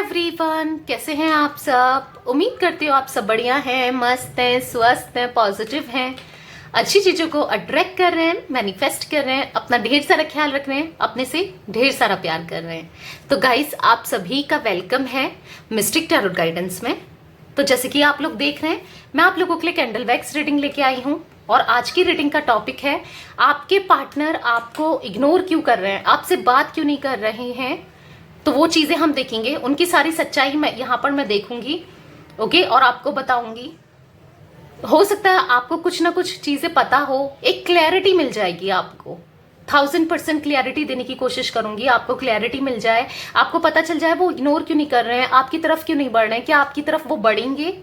Everyone, कैसे हैं आप सब। उम्मीद करती हूँ आप सब बढ़िया हैं, मस्त हैं, स्वस्थ हैं, पॉजिटिव हैं, अच्छी चीज़ों को अट्रैक्ट कर रहे हैं, मैनिफेस्ट कर रहे हैं, अपना ढेर सारा ख्याल रख रहे हैं, अपने से ढेर सारा प्यार कर रहे हैं। तो गाइस, आप सभी का वेलकम है मिस्टिक टैरोट गाइडेंस में। तो जैसे कि आप लोग देख रहे हैं, मैं आप लोगों के लिए कैंडल वैक्स रीडिंग लेके आई हूँ और आज की रीडिंग का टॉपिक है आपके पार्टनर आपको इग्नोर क्यों कर रहे हैं, आपसे बात क्यों नहीं कर रहे हैं। तो वो चीजें हम देखेंगे, उनकी सारी सच्चाई मैं यहाँ पर मैं देखूंगी, ओके, और आपको बताऊंगी। हो सकता है आपको कुछ ना कुछ चीजें पता हो, एक क्लैरिटी मिल जाएगी आपको। 1000% क्लैरिटी देने की कोशिश करूंगी, आपको क्लैरिटी मिल जाए, आपको पता चल जाए वो इग्नोर क्यों नहीं कर रहे हैं, आपकी तरफ क्यों नहीं बढ़ रहे हैं, क्या आपकी तरफ वो बढ़ेंगे,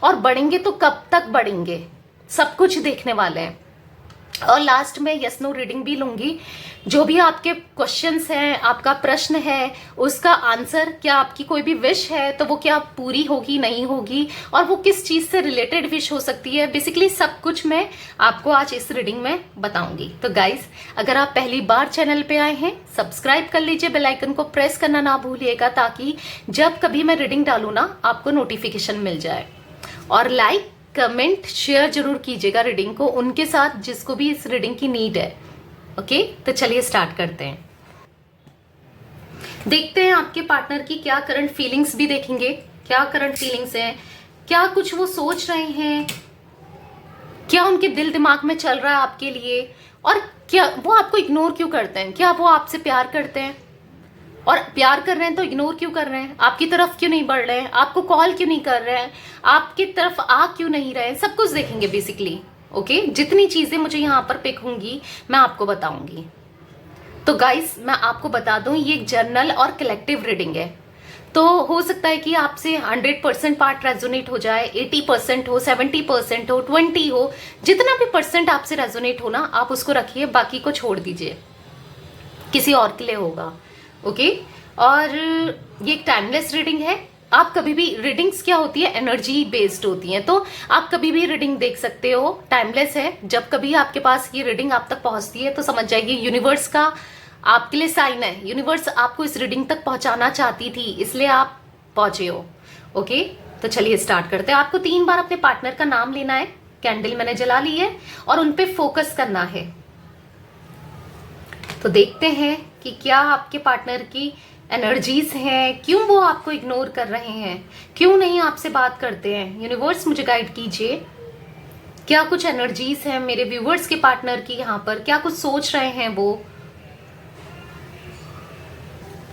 और बढ़ेंगे तो कब तक बढ़ेंगे, सब कुछ देखने वाले हैं। और लास्ट में यस नो रीडिंग भी लूंगी। जो भी आपके क्वेश्चंस हैं, आपका प्रश्न है, उसका आंसर, क्या आपकी कोई भी विश है तो वो क्या पूरी होगी नहीं होगी, और वो किस चीज से रिलेटेड विश हो सकती है, बेसिकली सब कुछ मैं आपको आज इस रीडिंग में बताऊंगी। तो गाइस, अगर आप पहली बार चैनल पे आए हैं, सब्सक्राइब कर लीजिए, बेल आइकन को प्रेस करना ना भूलिएगा, ताकि जब कभी मैं रीडिंग डालू ना आपको नोटिफिकेशन मिल जाए। और लाइक, कमेंट, शेयर जरूर कीजिएगा रीडिंग को उनके साथ जिसको भी इस रीडिंग की नीड है। ओके, तो चलिए स्टार्ट करते हैं। देखते हैं आपके पार्टनर की क्या करंट फीलिंग्स भी देखेंगे, क्या करंट फीलिंग्स हैं, क्या कुछ वो सोच रहे हैं, क्या उनके दिल दिमाग में चल रहा है आपके लिए, और क्या वो आपको इग्नोर क्यों करते हैं, क्या वो आपसे प्यार करते हैं, और प्यार कर रहे हैं तो इग्नोर क्यों कर रहे हैं, आपकी तरफ क्यों नहीं बढ़ रहे हैं, आपको कॉल क्यों नहीं कर रहे हैं, आपकी तरफ आ क्यों नहीं रहे हैं, सब कुछ देखेंगे बेसिकली। ओके, जितनी चीजें मुझे यहाँ पर पिक होंगी मैं आपको बताऊंगी। तो गाइस, मैं आपको बता दूं, ये एक जर्नल और कलेक्टिव रीडिंग है। तो हो सकता है कि आपसे 100% पार्ट रेजोनेट हो जाए, 80% हो, 70% हो, 20 हो, जितना भी परसेंट आपसे रेजोनेट हो ना, आप उसको रखिए, बाकी को छोड़ दीजिए, किसी और के लिए होगा। ओके, और ये एक टाइमलेस रीडिंग है। आप कभी भी, रीडिंग्स क्या होती है, एनर्जी बेस्ड होती हैं, तो आप कभी भी रीडिंग देख सकते हो, टाइमलेस है। जब कभी आपके पास ये रीडिंग आप तक पहुंचती है तो समझ जाइए यूनिवर्स का आपके लिए साइन है, यूनिवर्स आपको इस रीडिंग तक पहुंचाना चाहती थी, इसलिए आप पहुंचे हो। ओके, तो चलिए स्टार्ट करते हैं। आपको 3 बार अपने पार्टनर का नाम लेना है, कैंडल मैंने जला ली है, और उनपे फोकस करना है। तो देखते हैं कि क्या आपके पार्टनर की एनर्जीज हैं, क्यों वो आपको इग्नोर कर रहे हैं, क्यों नहीं आपसे बात करते हैं। यूनिवर्स मुझे गाइड कीजिए, क्या कुछ एनर्जीज हैं मेरे व्यूवर्स के पार्टनर की, यहाँ पर क्या कुछ सोच रहे हैं वो।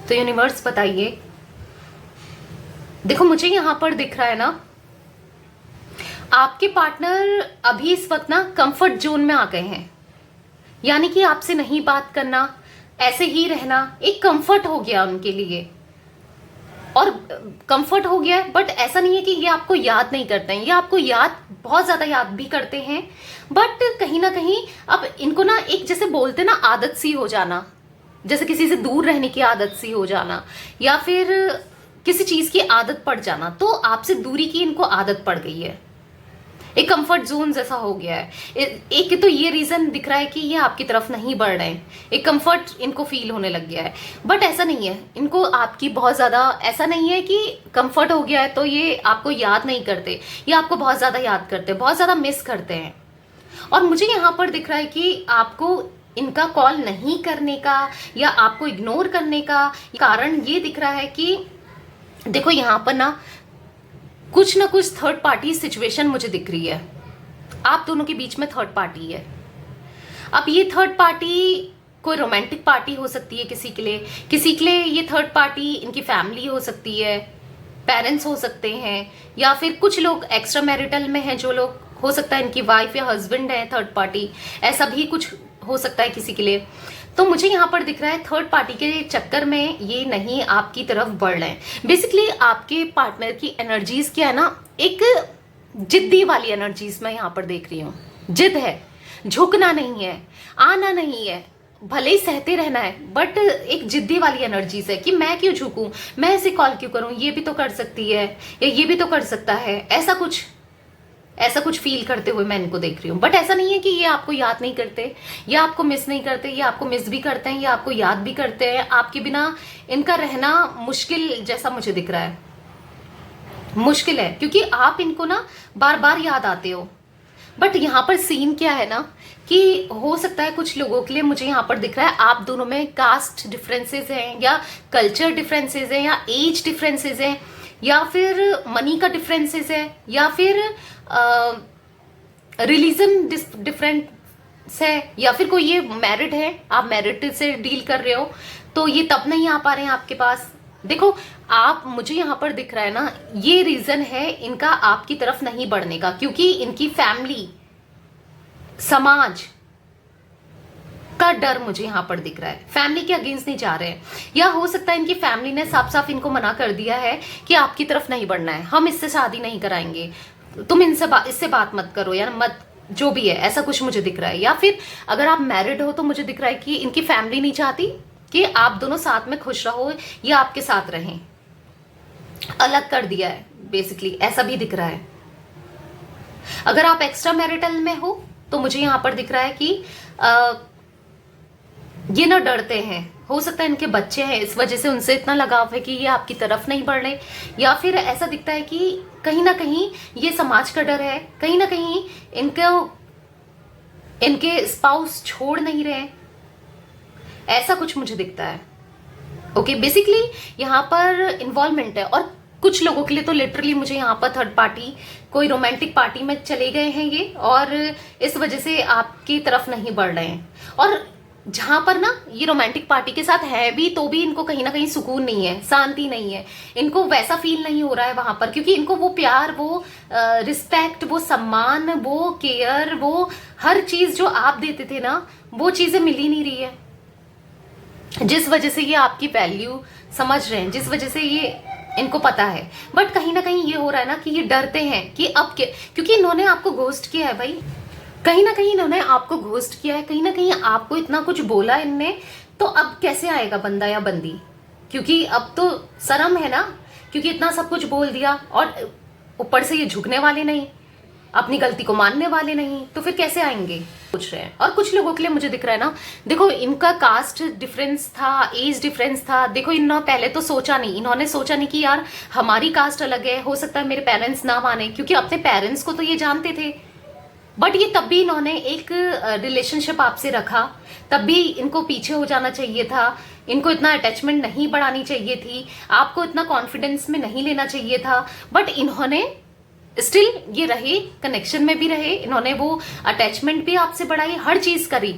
तो यूनिवर्स बताइए। देखो, मुझे यहाँ पर दिख रहा है ना, आपके पार्टनर अभी इस वक्त ना कंफर्ट जोन में आ गए हैं, यानी कि आपसे नहीं बात करना, ऐसे ही रहना एक कंफर्ट हो गया उनके लिए। और कंफर्ट हो गया है, बट ऐसा नहीं है कि ये आपको याद नहीं करते हैं, ये आपको याद, बहुत ज्यादा याद भी करते हैं, बट कहीं ना कहीं अब इनको ना एक, जैसे बोलते ना, आदत सी हो जाना, जैसे किसी से दूर रहने की आदत सी हो जाना, या फिर किसी चीज की आदत पड़ जाना, तो आपसे दूरी की इनको आदत पड़ गई है, एक कंफर्ट जोन जैसा हो गया है। एक तो ये रीजन दिख रहा है कि ये आपकी तरफ नहीं बढ़ रहे हैं, एक कंफर्ट इनको फील होने लग गया है, बट ऐसा नहीं है, इनको आपकी बहुत ज्यादा, ऐसा नहीं है कि कंफर्ट हो गया है तो ये आपको याद नहीं करते, ये आपको बहुत ज्यादा याद करते हैं, बहुत ज्यादा मिस करते हैं। और मुझे यहाँ पर दिख रहा है कि आपको इनका कॉल नहीं करने का या आपको इग्नोर करने का कारण ये दिख रहा है कि देखो, यहाँ पर ना कुछ थर्ड पार्टी सिचुएशन मुझे दिख रही है, आप दोनों के बीच में थर्ड पार्टी है। अब ये थर्ड पार्टी कोई रोमांटिक पार्टी हो सकती है किसी के लिए ये थर्ड पार्टी इनकी फैमिली हो सकती है, पेरेंट्स हो सकते हैं, या फिर कुछ लोग एक्स्ट्रा मैरिटल में हैं, जो लोग, हो सकता है इनकी वाइफ या हस्बैंड है थर्ड पार्टी, ऐसा भी कुछ हो सकता है किसी के लिए। तो मुझे यहाँ पर दिख रहा है थर्ड पार्टी के चक्कर में ये नहीं आपकी तरफ बढ़ रहे हैं। बेसिकली आपके पार्टनर की एनर्जीज क्या है ना, एक जिद्दी वाली एनर्जीज मैं यहाँ पर देख रही हूँ। जिद है, झुकना नहीं है, आना नहीं है, भले ही सहते रहना है, बट एक जिद्दी वाली एनर्जीज है कि मैं क्यों झुकूं, मैं इसे कॉल क्यों करूं, ये भी तो कर सकती है, या ये भी तो कर सकता है, ऐसा कुछ ऐसा कुछ फील करते हुए मैं इनको देख रही हूँ। बट ऐसा नहीं है कि ये आपको याद नहीं करते, या आपको मिस नहीं करते, या आपको मिस भी करते हैं, या आपको याद भी करते हैं। आपके बिना इनका रहना मुश्किल जैसा मुझे दिख रहा है, मुश्किल है, क्योंकि आप इनको ना बार बार याद आते हो। बट यहाँ पर सीन क्या है ना कि हो सकता है कुछ लोगों के लिए, मुझे यहाँ पर दिख रहा है आप दोनों में कास्ट डिफरेंसेस हैं, या कल्चर डिफरेंसेस हैं, या एज डिफरेंसेस हैं, या फिर मनी का डिफरेंसेस है, या फिर रिलीजन डिफरेंस है, या फिर कोई ये मैरिड है, आप मैरिड से डील कर रहे हो तो ये तब नहीं आ पा रहे हैं आपके पास। देखो आप, मुझे यहाँ पर दिख रहा है ना, ये रीजन है इनका आपकी तरफ नहीं बढ़ने का, क्योंकि इनकी फैमिली, समाज का डर मुझे यहाँ पर दिख रहा है। फैमिली के अगेंस्ट नहीं जा रहे हैं, या हो सकता है इनकी फैमिली ने साफ साफ इनको मना कर दिया है कि आपकी तरफ नहीं बढ़ना है, हम इससे शादी नहीं कराएंगे, तुम इससे बात मत करो या मत, जो भी है, ऐसा कुछ मुझे दिख रहा है। या फिर अगर आप मैरिड हो तो मुझे दिख रहा है कि इनकी फैमिली नहीं चाहती कि आप दोनों साथ में खुश रहो या आपके साथ रहें, अलग कर दिया है बेसिकली, ऐसा भी दिख रहा है। अगर आप एक्स्ट्रा मैरिटल में हो तो मुझे यहां पर दिख रहा है कि ये ना डरते हैं, हो सकता है इनके बच्चे हैं, इस वजह से उनसे इतना लगाव है कि ये आपकी तरफ नहीं बढ़ रहे। या फिर ऐसा दिखता है कि कहीं ना कहीं ये समाज का डर है, कहीं ना कहीं इनके स्पाउस छोड़ नहीं रहे, ऐसा कुछ मुझे दिखता है। ओके, बेसिकली यहाँ पर इन्वॉल्वमेंट है, और कुछ लोगों के लिए तो लिटरली मुझे यहाँ पर थर्ड पार्टी, कोई रोमांटिक पार्टी में चले गए हैं ये, और इस वजह से आपकी तरफ नहीं बढ़ रहे हैं। और जहां पर ना ये रोमांटिक पार्टी के साथ है भी, तो भी इनको कहीं ना कहीं सुकून नहीं है, शांति नहीं है, इनको वैसा फील नहीं हो रहा है वहां पर, क्योंकि इनको वो प्यार, वो रिस्पेक्ट, वो सम्मान, वो केयर, वो हर चीज जो आप देते थे ना, वो चीजें मिल ही नहीं रही है। जिस वजह से ये आपकी वैल्यू समझ रहे हैं, जिस वजह से ये इनको पता है, बट कहीं ना कहीं ये हो रहा है ना कि ये डरते हैं कि अब क्या, क्योंकि इन्होंने आपको घोस्ट किया है भाई, कहीं ना कहीं इन्होंने आपको घोस्ट किया है, कहीं ना कहीं आपको इतना कुछ बोला इनने, तो अब कैसे आएगा बंदा या बंदी, क्योंकि अब तो शर्म है ना, क्योंकि इतना सब कुछ बोल दिया, और ऊपर से ये झुकने वाले नहीं, अपनी गलती को मानने वाले नहीं, तो फिर कैसे आएंगे, पूछ रहे हैं। और कुछ लोगों के लिए मुझे दिख रहा है ना, देखो इनका कास्ट डिफरेंस था, एज डिफरेंस था, देखो इन्होंने पहले तो सोचा नहीं, इन्होंने सोचा नहीं कि यार हमारी कास्ट अलग है, हो सकता है मेरे पेरेंट्स ना माने, क्योंकि अपने पेरेंट्स को तो ये जानते थे, बट ये तब भी इन्होंने एक रिलेशनशिप आपसे रखा, तब भी इनको पीछे हो जाना चाहिए था, इनको इतना अटैचमेंट नहीं बढ़ानी चाहिए थी, आपको इतना कॉन्फिडेंस में नहीं लेना चाहिए था, बट इन्होंने स्टिल ये रहे, कनेक्शन में भी रहे, इन्होंने वो अटैचमेंट भी आपसे बढ़ाई, हर चीज करी।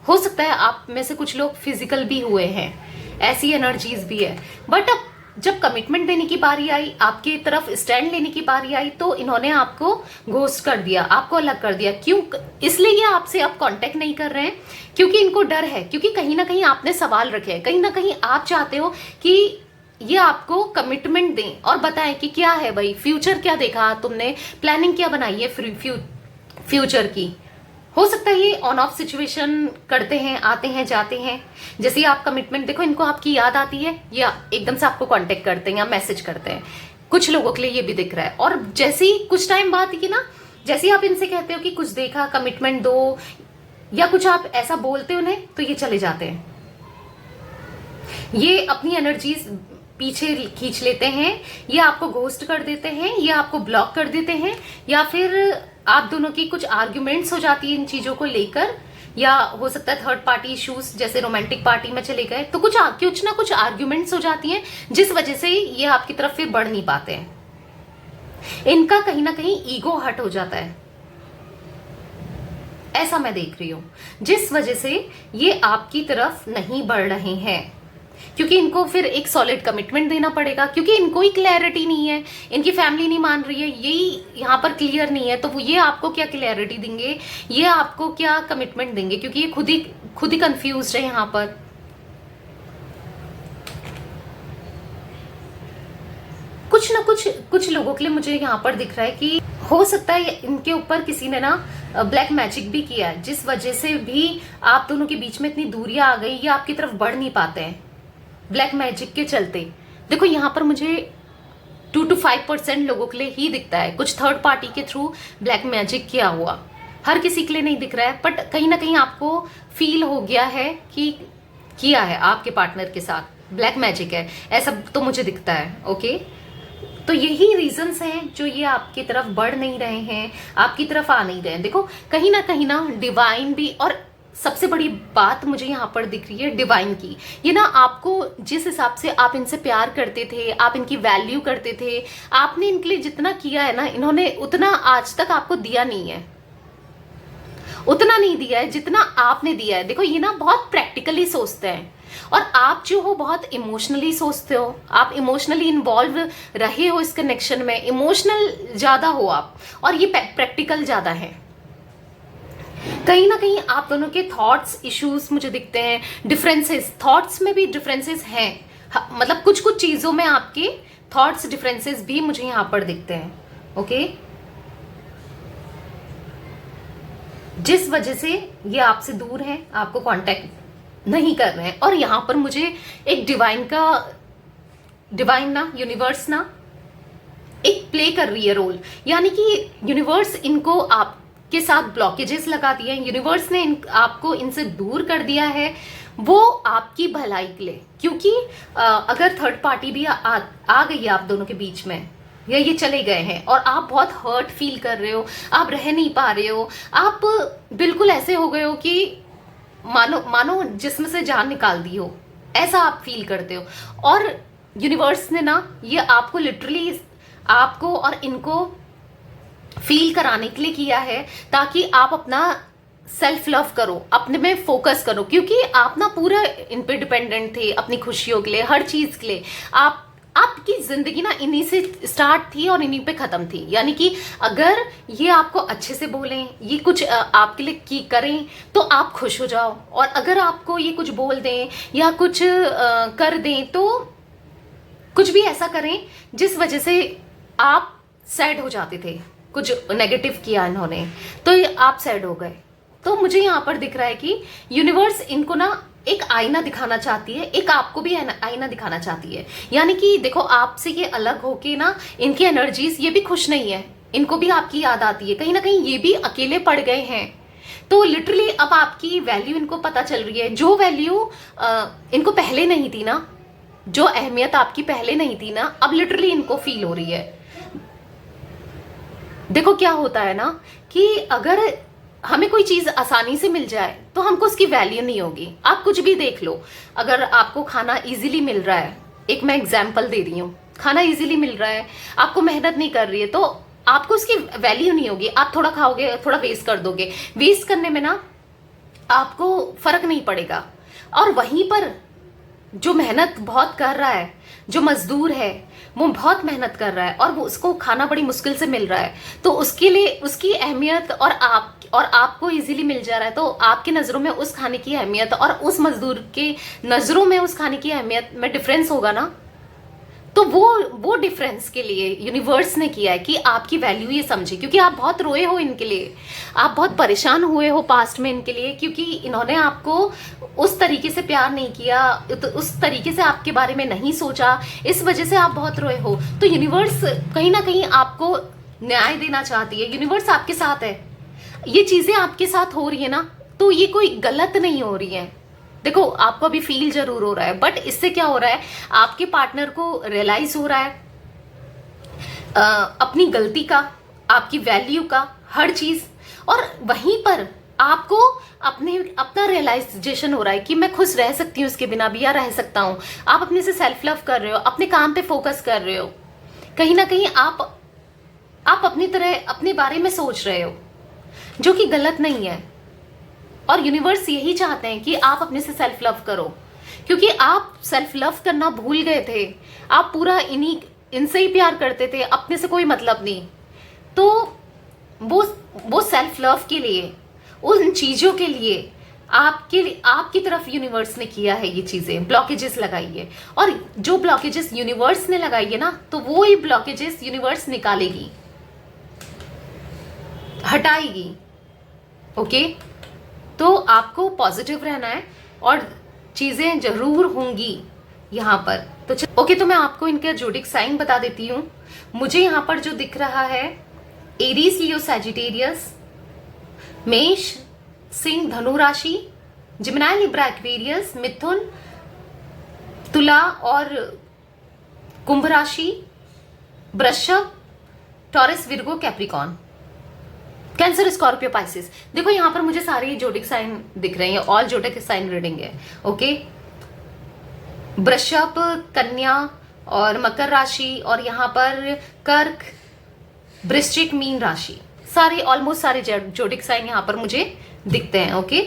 हो सकता है आप में से कुछ लोग फिजिकल भी हुए हैं, ऐसी एनर्जीज भी है, बट अब जब कमिटमेंट देने की बारी आई, आपकी तरफ स्टैंड लेने की बारी आई, तो इन्होंने आपको घोस्ट कर दिया, आपको अलग कर दिया। क्यों? इसलिए ये आपसे अब कांटेक्ट नहीं कर रहे हैं, क्योंकि इनको डर है, क्योंकि कहीं ना कहीं आपने सवाल रखे हैं, कहीं ना कहीं आप चाहते हो कि ये आपको कमिटमेंट दें और बताएं कि क्या है भाई, फ्यूचर क्या देखा तुमने, प्लानिंग क्या बनाई है फ्यूचर की। हो सकता है ये ऑन ऑफ सिचुएशन करते हैं, आते हैं जाते हैं, जैसे आप कमिटमेंट, देखो इनको आपकी याद आती है या एकदम से आपको कांटेक्ट करते हैं या मैसेज करते हैं, कुछ लोगों के लिए ये भी दिख रहा है। और जैसे ही कुछ टाइम बाद की ना, जैसे आप इनसे कहते हो कि कुछ देखा, कमिटमेंट दो, या कुछ आप ऐसा बोलते हो उन्हें, तो ये चले जाते हैं, ये अपनी एनर्जीज पीछे खींच लेते हैं, ये आपको घोस्ट कर देते हैं, ये आपको ब्लॉक कर देते हैं, या फिर आप दोनों की कुछ आर्ग्यूमेंट्स हो जाती है इन चीजों को लेकर, या हो सकता है थर्ड पार्टी इश्यूज, जैसे रोमांटिक पार्टी में चले गए तो कुछ ना कुछ आर्ग्यूमेंट्स हो जाती हैं, जिस वजह से ये आपकी तरफ फिर बढ़ नहीं पाते हैं। इनका कहीं ना कहीं ईगो हर्ट हो जाता है, ऐसा मैं देख रही हूं, जिस वजह से ये आपकी तरफ नहीं बढ़ रहे हैं, क्योंकि इनको फिर एक सॉलिड कमिटमेंट देना पड़ेगा, क्योंकि इनको ही क्लैरिटी नहीं है, इनकी फैमिली नहीं मान रही है, यही यहाँ पर क्लियर नहीं है, तो वो ये आपको क्या क्लैरिटी देंगे, ये आपको क्या कमिटमेंट देंगे, क्योंकि ये खुद ही कंफ्यूज है यहाँ पर। कुछ ना कुछ लोगों के लिए मुझे यहाँ पर दिख रहा है कि हो सकता है इनके ऊपर किसी ने ना ब्लैक मैजिक भी किया है, जिस वजह से भी आप दोनों के बीच में इतनी दूरियां आ गई, ये आपकी तरफ बढ़ नहीं पाते हैं ब्लैक मैजिक के चलते। देखो यहाँ पर मुझे 2 to 5% लोगों के लिए ही दिखता है, कुछ थर्ड पार्टी के थ्रू ब्लैक मैजिक किया हुआ, हर किसी के लिए नहीं दिख रहा है, बट कहीं ना कहीं आपको फील हो गया है कि किया है आपके पार्टनर के साथ ब्लैक मैजिक है, ऐसा तो मुझे दिखता है। ओके, तो यही रीजंस हैं जो ये आपकी तरफ बढ़ नहीं रहे हैं, आपकी तरफ आ नहीं रहे हैं। देखो कहीं ना डिवाइन भी, और सबसे बड़ी बात मुझे यहाँ पर दिख रही है डिवाइन की, ये ना आपको जिस हिसाब से आप इनसे प्यार करते थे, आप इनकी वैल्यू करते थे, आपने इनके लिए जितना किया है ना, इन्होंने उतना आज तक आपको दिया नहीं है, उतना नहीं दिया है जितना आपने दिया है। देखो ये ना बहुत प्रैक्टिकली सोचते हैं, और आप जो हो बहुत इमोशनली सोचते हो, आप इमोशनली इन्वॉल्व रहे हो इस कनेक्शन में, इमोशनल ज्यादा हो आप, और ये प्रैक्टिकल ज्यादा है। कहीं ना कहीं आप दोनों के थॉट्स इश्यूज मुझे दिखते हैं, डिफरेंसेस, थॉट्स में भी डिफरेंसेस हैं, मतलब कुछ कुछ चीजों में आपके थॉट्स डिफरेंसेस भी मुझे यहाँ पर दिखते हैं। ओके, जिस वजह से ये आपसे दूर है, आपको कांटेक्ट नहीं कर रहे हैं। और यहाँ पर मुझे एक डिवाइन ना, यूनिवर्स ना एक प्ले कर रही है रोल, यानी कि यूनिवर्स इनको आपके साथ ब्लॉकेजेस लगा दिए हैं, यूनिवर्स ने आपको इनसे दूर कर दिया है, वो आपकी भलाई के लिए। क्योंकि अगर थर्ड पार्टी भी आ गई है आप दोनों के बीच में, या ये चले गए हैं और आप बहुत हर्ट फील कर रहे हो, आप रह नहीं पा रहे हो, आप बिल्कुल ऐसे हो गए हो कि मानो जिस्म से जान निकाल दी हो, ऐसा आप फील करते हो। और यूनिवर्स ने ना ये आपको लिटरली, आपको और इनको फील कराने के लिए किया है, ताकि आप अपना सेल्फ लव करो, अपने में फोकस करो। क्योंकि आप ना पूरा इन पे डिपेंडेंट थे, अपनी खुशियों के लिए, हर चीज के लिए। आपकी जिंदगी ना इन्हीं से स्टार्ट थी और इन्हीं पे खत्म थी। यानी कि अगर ये आपको अच्छे से बोलें, ये कुछ आपके लिए की करें, तो आप खुश हो जाओ, और अगर आपको ये कुछ बोल दें या कुछ कर दें, तो कुछ भी ऐसा करें जिस वजह से आप सैड हो जाते थे, कुछ नेगेटिव किया इन्होंने तो आप सैड हो गए। तो मुझे यहाँ पर दिख रहा है कि यूनिवर्स इनको ना एक आईना दिखाना चाहती है, एक आपको भी आईना दिखाना चाहती है। यानी कि देखो आपसे ये अलग होके ना, इनकी एनर्जीज, ये भी खुश नहीं है, इनको भी आपकी याद आती है, कहीं ना कहीं ये भी अकेले पड़ गए हैं। तो लिटरली अब आपकी वैल्यू इनको पता चल रही है, जो वैल्यू इनको पहले नहीं थी ना, जो अहमियत आपकी पहले नहीं थी ना, अब लिटरली इनको फील हो रही है। देखो क्या होता है ना कि अगर हमें कोई चीज आसानी से मिल जाए तो हमको उसकी वैल्यू नहीं होगी। आप कुछ भी देख लो, अगर आपको खाना इजीली मिल रहा है, एक मैं एग्जांपल दे रही हूँ, खाना इजीली मिल रहा है, आपको मेहनत नहीं कर रही है, तो आपको उसकी वैल्यू नहीं होगी। आप थोड़ा खाओगे, थोड़ा वेस्ट कर दोगे, वेस्ट करने में ना आपको फर्क नहीं पड़ेगा। और वहीं पर जो मेहनत बहुत कर रहा है, जो मजदूर है, वो बहुत मेहनत कर रहा है और वो उसको खाना बड़ी मुश्किल से मिल रहा है, तो उसके लिए उसकी अहमियत और आपको इजीली मिल जा रहा है, तो आपकी नजरों में उस खाने की अहमियत और उस मजदूर के नजरों में उस खाने की अहमियत में डिफरेंस होगा ना। तो वो डिफरेंस के लिए यूनिवर्स ने किया है कि आपकी वैल्यू ये समझे, क्योंकि आप बहुत रोए हो इनके लिए, आप बहुत परेशान हुए हो पास्ट में इनके लिए, क्योंकि इन्होंने आपको उस तरीके से प्यार नहीं किया, तो उस तरीके से आपके बारे में नहीं सोचा, इस वजह से आप बहुत रोए हो। तो यूनिवर्स कहीं ना कहीं आपको न्याय देना चाहती है, यूनिवर्स आपके साथ है, ये चीजें आपके साथ हो रही है ना, तो ये कोई गलत नहीं हो रही है। देखो आपको अभी फील जरूर हो रहा है, बट इससे क्या हो रहा है, आपके पार्टनर को रियलाइज हो रहा है अपनी गलती का, आपकी वैल्यू का, हर चीज। और वहीं पर आपको अपना रियलाइजेशन हो रहा है कि मैं खुश रह सकती हूँ इसके बिना भी, या रह सकता हूँ। आप अपने से सेल्फ लव कर रहे हो, अपने काम पे फोकस कर रहे हो, कहीं ना कहीं आप अपनी तरह अपने बारे में सोच रहे हो, जो कि गलत नहीं है। और यूनिवर्स यही चाहते हैं कि आप अपने से सेल्फ लव करो, क्योंकि आप सेल्फ लव करना भूल गए थे, आप पूरा इनसे ही प्यार करते थे, अपने से कोई मतलब नहीं। तो वो सेल्फ लव के लिए, उन चीजों के लिए आपकी तरफ यूनिवर्स ने किया है, ये चीजें ब्लॉकेजेस लगाई है। और जो ब्लॉकेजेस यूनिवर्स ने लगाई है ना, तो वो ही ब्लॉकेजेस यूनिवर्स निकालेगी, हटाएगी। ओके, तो आपको पॉजिटिव रहना है और चीजें जरूर होंगी, यहाँ पर। तो ओके, तो मैं आपको इनका जोडिक साइन बता देती हूँ। मुझे यहाँ पर जो दिख रहा है, एरीज, लियो, सैजिटेरियस, मेष, सिंह, धनु राशि, जिमिनाई, लिब्रा, एक्वेरियस, मिथुन, तुला और कुंभ राशि, वृषभ, taurus, Virgo, Capricorn, cancer, Scorpio, Pisces. देखो यहाँ पर मुझे सारे जोडिक साइन दिख रहे हैं, ऑल जोडिक साइन रीडिंग है। ओके, वृषभ, कन्या और मकर राशि, और यहाँ पर कर्क, वृश्चिक, मीन राशि, सारे ऑलमोस्ट सारे जोडिक साइन यहाँ पर मुझे दिखते हैं। ओके,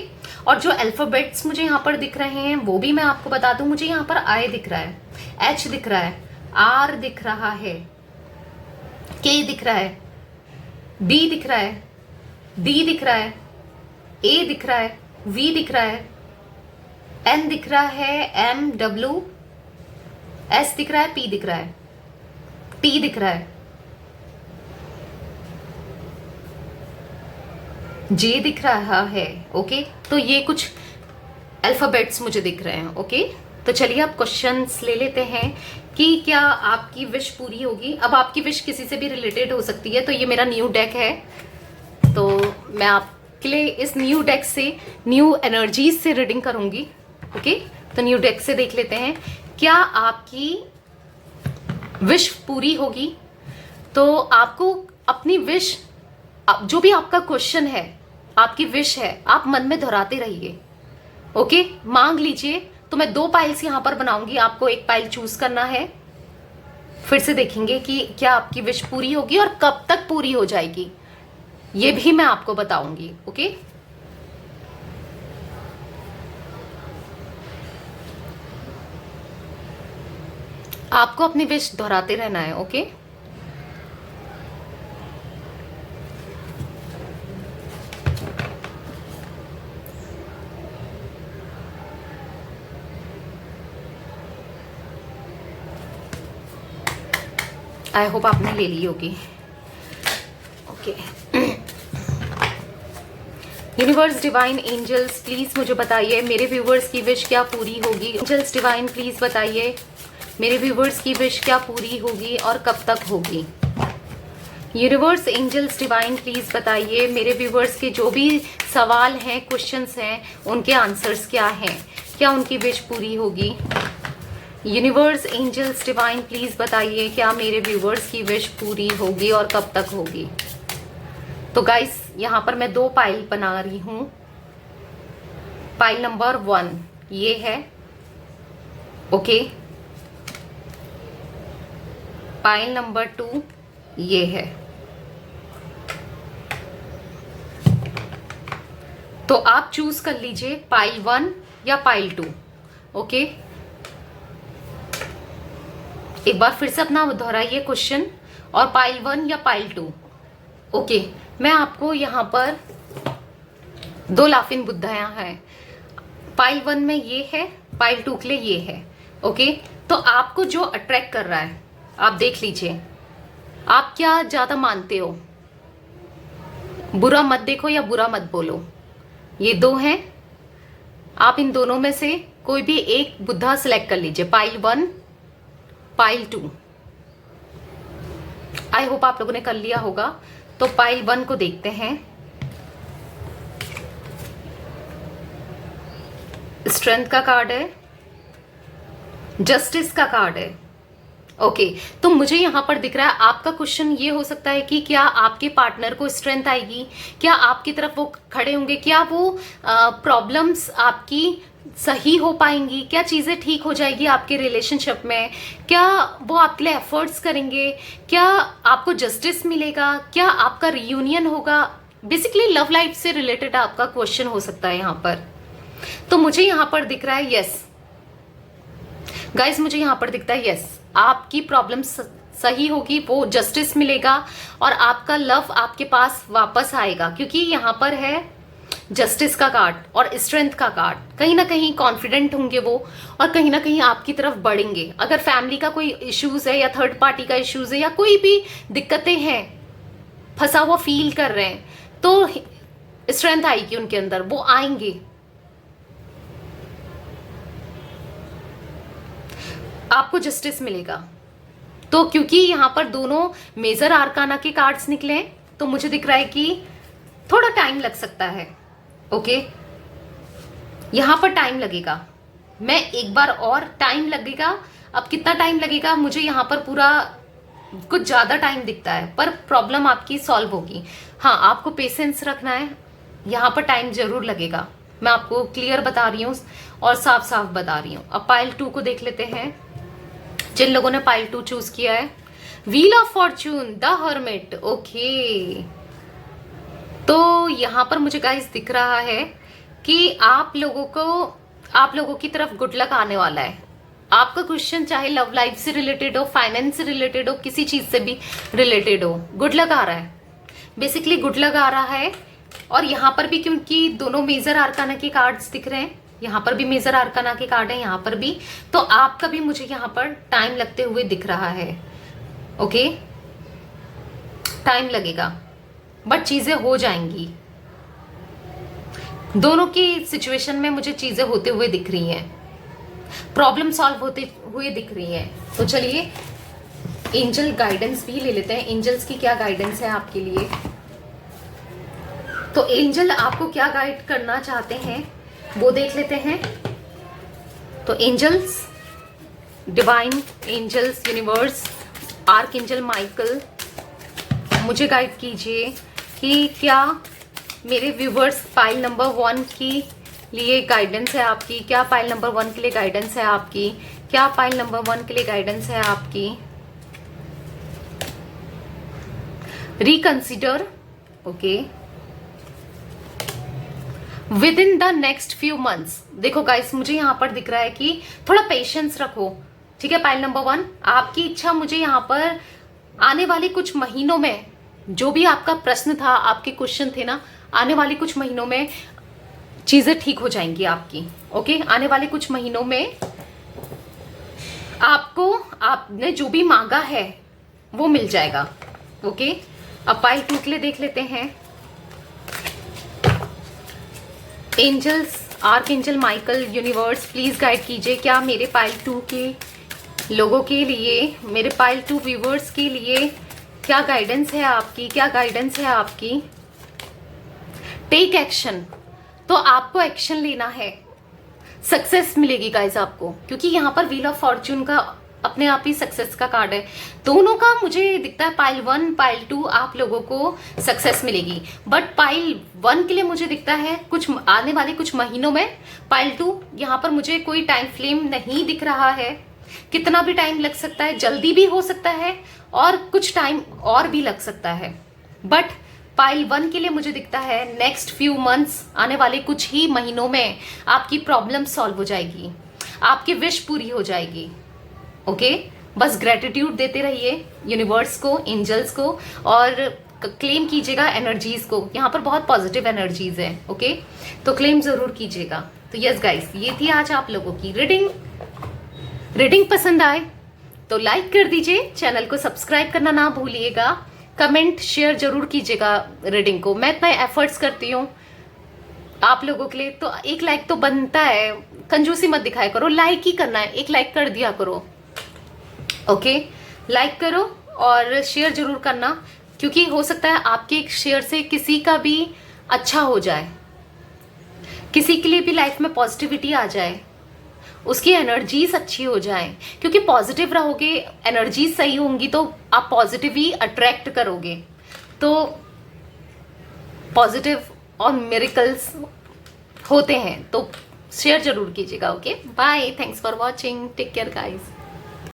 और जो अल्फाबेट्स मुझे यहाँ पर दिख रहे हैं वो भी मैं आपको बता दूं। मुझे यहाँ पर आई दिख रहा है, एच दिख रहा है, आर दिख रहा है, के दिख रहा है, बी दिख रहा है, डी दिख रहा है, ए दिख रहा है, वी दिख रहा है, एन दिख रहा है, एम, डब्ल्यू, एस दिख रहा है, पी दिख रहा है, टी दिख रहा है, जे दिख रहा है। ओके, तो ये कुछ अल्फाबेट्स मुझे दिख रहे हैं। ओके, तो चलिए अब क्वेश्चंस ले लेते हैं कि क्या आपकी विश पूरी होगी। अब आपकी विश किसी से भी रिलेटेड हो सकती है। तो ये मेरा न्यू डेक है, तो मैं आपके लिए इस न्यू डेक से, न्यू एनर्जीज से रीडिंग करूंगी। ओके, तो न्यू डेक से देख लेते हैं क्या आपकी विश पूरी होगी। तो आपको अपनी विश, जो भी आपका क्वेश्चन है, आपकी विश है, आप मन में दोहराते रहिए। ओके, मांग लीजिए। तो मैं 2 पाइल्स यहां पर बनाऊंगी, आपको एक पाइल चूज करना है। फिर से देखेंगे कि क्या आपकी विश पूरी होगी और कब तक पूरी हो जाएगी, ये भी मैं आपको बताऊंगी। ओके, आपको अपनी विश दोहराते रहना है। ओके, आई होप आपने ले ली होगी। Okay, universe, divine, angels, please मुझे बताइए मेरे व्यूवर्स की विश क्या पूरी होगी। एंजल्स, डिवाइन, प्लीज बताइए मेरे व्यूवर्स की विश क्या पूरी होगी और कब तक होगी। यूनिवर्स, एंजल्स, डिवाइन, प्लीज बताइए मेरे व्यूवर्स के जो भी सवाल हैं, क्वेश्चंस हैं, उनके आंसर्स क्या हैं, क्या उनकी विश पूरी होगी। यूनिवर्स, एंजल्स, डिवाइन, प्लीज बताइए क्या मेरे व्यूवर्स की विश पूरी होगी और कब तक होगी। तो गाइस, यहाँ पर मैं 2 पाइल बना रही हूं। पाइल नंबर 1 ये है। ओके, पाइल नंबर 2 ये है। तो आप चूज कर लीजिए पाइल 1 या पाइल 2। ओके, एक बार फिर से अपना दोहराइए क्वेश्चन, और पाइल 1 या पाइल 2। ओके, मैं आपको यहाँ पर 2 लाफिंग बुद्धाया हैं। पाइल 1 में ये है, पाइल 2 के लिए ये है। ओके, तो आपको जो अट्रैक्ट कर रहा है आप देख लीजिए, आप क्या ज्यादा मानते हो। बुरा मत देखो या बुरा मत बोलो, ये 2 हैं। आप इन दोनों में से कोई भी एक बुद्धा सिलेक्ट कर लीजिए, पाइल 1, पाइल 2। आई होप आप लोगों ने कर लिया होगा। तो पाइल 1 को देखते हैं। स्ट्रेंथ का कार्ड है, जस्टिस का कार्ड है। ओके, तो मुझे यहां पर दिख रहा है आपका क्वेश्चन ये हो सकता है कि क्या आपके पार्टनर को स्ट्रेंथ आएगी, क्या आपकी तरफ वो खड़े होंगे, क्या वो प्रॉब्लम्स आपकी सही हो पाएंगी, क्या चीजें ठीक हो जाएगी आपके रिलेशनशिप में, क्या वो आपके लिए एफर्ट्स करेंगे, क्या आपको जस्टिस मिलेगा, क्या आपका रियूनियन होगा। बेसिकली लव लाइफ से रिलेटेड आपका क्वेश्चन हो सकता है यहाँ पर। तो मुझे यहाँ पर दिख रहा है यस गाइस, मुझे यहाँ पर दिखता है यस, आपकी प्रॉब्लम सही होगी, वो जस्टिस मिलेगा और आपका लव आपके पास वापस आएगा, क्योंकि यहाँ पर है जस्टिस का कार्ड और स्ट्रेंथ का कार्ड। कहीं ना कहीं कॉन्फिडेंट होंगे वो, और कहीं ना कहीं आपकी तरफ बढ़ेंगे। अगर फैमिली का कोई इश्यूज है या थर्ड पार्टी का इश्यूज है या कोई भी दिक्कतें हैं, फंसा हुआ फील कर रहे हैं, तो स्ट्रेंथ आएगी उनके अंदर, वो आएंगे। आपको जस्टिस मिलेगा। तो क्योंकि यहाँ पर दोनों मेजर आर्काना के कार्ड्स निकले हैं, तो मुझे दिख रहा है कि थोड़ा टाइम लग सकता है। ओके, यहाँ पर टाइम लगेगा। मैं एक बार और टाइम लगेगा। अब कितना टाइम लगेगा, मुझे यहाँ पर पूरा कुछ ज्यादा टाइम दिखता है, पर प्रॉब्लम आपकी सॉल्व होगी। हाँ, आपको पेशेंस रखना है। यहाँ पर टाइम जरूर लगेगा, मैं आपको क्लियर बता रही हूँ और साफ साफ बता रही हूँ। अब पाइल 2 को देख लेते हैं, जिन लोगों ने पाइल 2 चूज किया है। Wheel of Fortune, the hermit. Okay, तो यहाँ पर मुझे गाइस दिख रहा है कि आप लोगों की तरफ गुड लक आने वाला है। आपका क्वेश्चन चाहे लव लाइफ से रिलेटेड हो, फाइनेंस से रिलेटेड हो, किसी चीज से भी रिलेटेड हो, गुड लक आ रहा है। बेसिकली गुड लक आ रहा है। और यहाँ पर भी क्योंकि दोनों मेजर आर्काना के कार्ड्स दिख रहे हैं, यहाँ पर भी मेजर आर्काना के कार्ड है, यहाँ पर भी, तो आपका भी मुझे यहाँ पर टाइम लगते हुए दिख रहा है। ओके, टाइम लगेगा बट चीजें हो जाएंगी। दोनों की सिचुएशन में मुझे चीजें होते हुए दिख रही हैं, प्रॉब्लम सॉल्व होते हुए दिख रही हैं। तो चलिए एंजल गाइडेंस भी ले लेते हैं। एंजल्स की क्या गाइडेंस है आपके लिए, तो एंजल आपको क्या गाइड करना चाहते हैं वो देख लेते हैं। तो angels, divine angels, universe, archangel Michael, मुझे गाइड कीजिए कि क्या मेरे व्यूवर्स पाइल नंबर 1 की लिए गाइडेंस है आपकी, क्या पाइल नंबर 1 के लिए गाइडेंस है आपकी, क्या पाइल नंबर 1 के लिए गाइडेंस है आपकी। Reconsider, okay, with in the next few months. देखो गाइस, मुझे यहाँ पर दिख रहा है कि थोड़ा पेशेंस रखो, ठीक है। पाइल नंबर 1, आपकी इच्छा मुझे यहाँ पर आने वाले कुछ महीनों में, जो भी आपका प्रश्न था, आपके क्वेश्चन थे ना, आने वाले कुछ महीनों में चीजें ठीक हो जाएंगी आपकी। ओके, आने वाले कुछ महीनों में आपको आपने जो भी मांगा है वो मिल जाएगा। ओके, अब पाइल 2 के लिए देख लेते हैं। Angels, archangel Michael, universe, please guide कीजिए क्या मेरे पाइल 2 के लोगों के लिए, मेरे पाइल 2 व्यूवर्स के लिए क्या गाइडेंस है आपकी, क्या गाइडेंस है आपकी। टेक एक्शन, तो आपको एक्शन लेना है, सक्सेस मिलेगी गाइस आपको, क्योंकि यहाँ पर व्हील ऑफ फॉर्च्यून का अपने आप ही सक्सेस का कार्ड है। दोनों का मुझे दिखता है, पाइल 1 पाइल 2 आप लोगों को सक्सेस मिलेगी, बट पाइल 1 के लिए मुझे दिखता है कुछ आने वाले कुछ महीनों में। पाइल 2 यहाँ पर मुझे कोई टाइम फ्रेम नहीं दिख रहा है, कितना भी टाइम लग सकता है, जल्दी भी हो सकता है और कुछ टाइम और भी लग सकता है। बट पाइल 1 के लिए मुझे दिखता है नेक्स्ट फ्यू मंथ्स, आने वाले कुछ ही महीनों में आपकी प्रॉब्लम सॉल्व हो जाएगी, आपकी विश पूरी हो जाएगी। ओके, बस ग्रेटिट्यूड देते रहिए यूनिवर्स को, एंजल्स को, और क्लेम कीजिएगा एनर्जीज को। यहाँ पर बहुत पॉजिटिव एनर्जीज है। ओके, तो क्लेम जरूर कीजिएगा। तो यस गाइस, ये थी आज आप लोगों की रीडिंग पसंद आए तो लाइक कर दीजिए, चैनल को सब्सक्राइब करना ना भूलिएगा, कमेंट शेयर जरूर कीजिएगा रीडिंग को। मैं इतना एफर्ट्स करती हूँ आप लोगों के लिए, तो एक लाइक तो बनता है, कंजूसी मत दिखाया करो, लाइक ही करना है, एक लाइक कर दिया करो। ओके, लाइक करो और शेयर जरूर करना, क्योंकि हो सकता है आपके एक शेयर से किसी का भी अच्छा हो जाए, किसी के लिए भी लाइफ में पॉजिटिविटी आ जाए, उसकी एनर्जीज अच्छी हो जाए। क्योंकि पॉजिटिव रहोगे, एनर्जीज सही होंगी तो आप पॉजिटिव ही अट्रैक्ट करोगे। तो पॉजिटिव और मिरेकल्स होते हैं, तो शेयर जरूर कीजिएगा। Okay, bye, thanks for watching, take care guys.